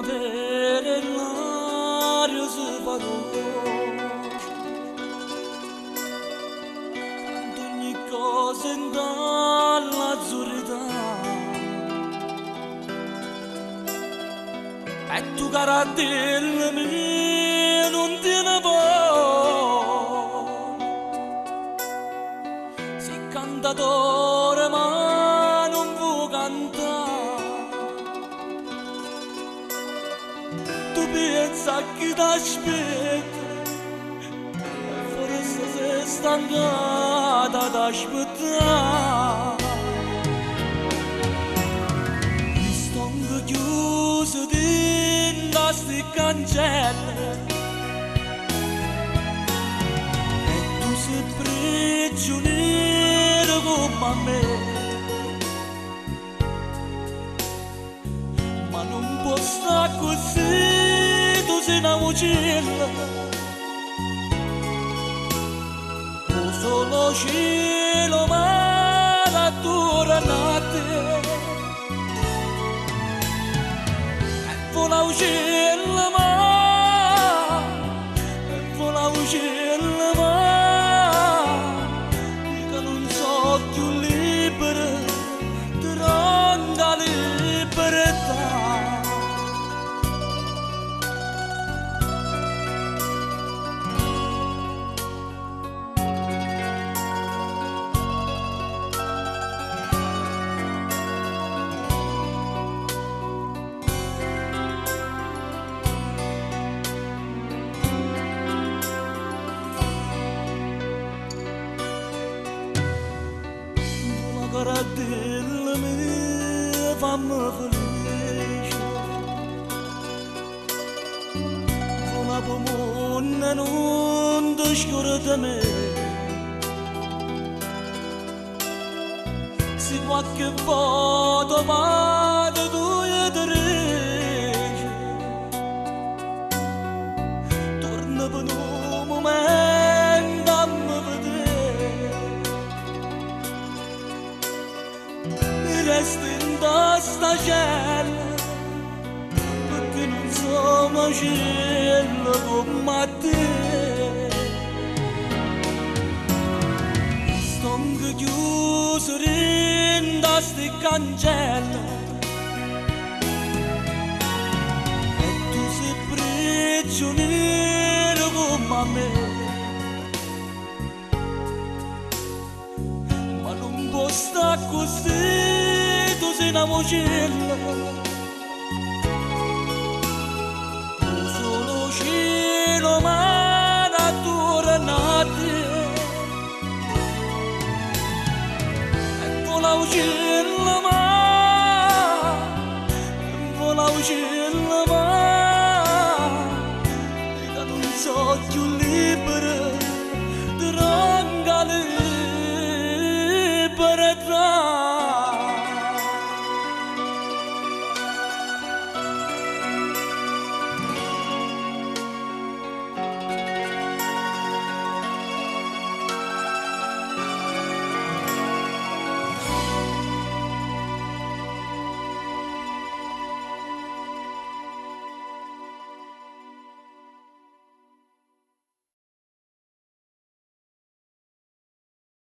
primavera l'aria si fa dolce, quando ogni cosa è dall'azzurrità e tu carattere mio non te ne vuoi, sei cantatore ma non vuoi cantare. Tu pensa che ti aspetta, forse sei stancata ad aspettare. Mi sto chiuso dentro sti cancelli e tu sei prigioniero come me. Ma non può stare così, tu sei una uccella, o solo cielo ma la tua notte e vola uccella ma che non so più libera di ronda libertà. Carattere mio fammi felice, una pomona non ti scorda me, se qualche volta vado tu e dici, torna per un momento a me vedere. Resta in sta cella perché non sono cielo come te. Sto chiuso dentro sti cancelli e tu sei prigioniero come me. Ma non può stare così, tu sei una uccella, o solo cielo ma la tua notte e vola uccella ma che non so più libera di rangare.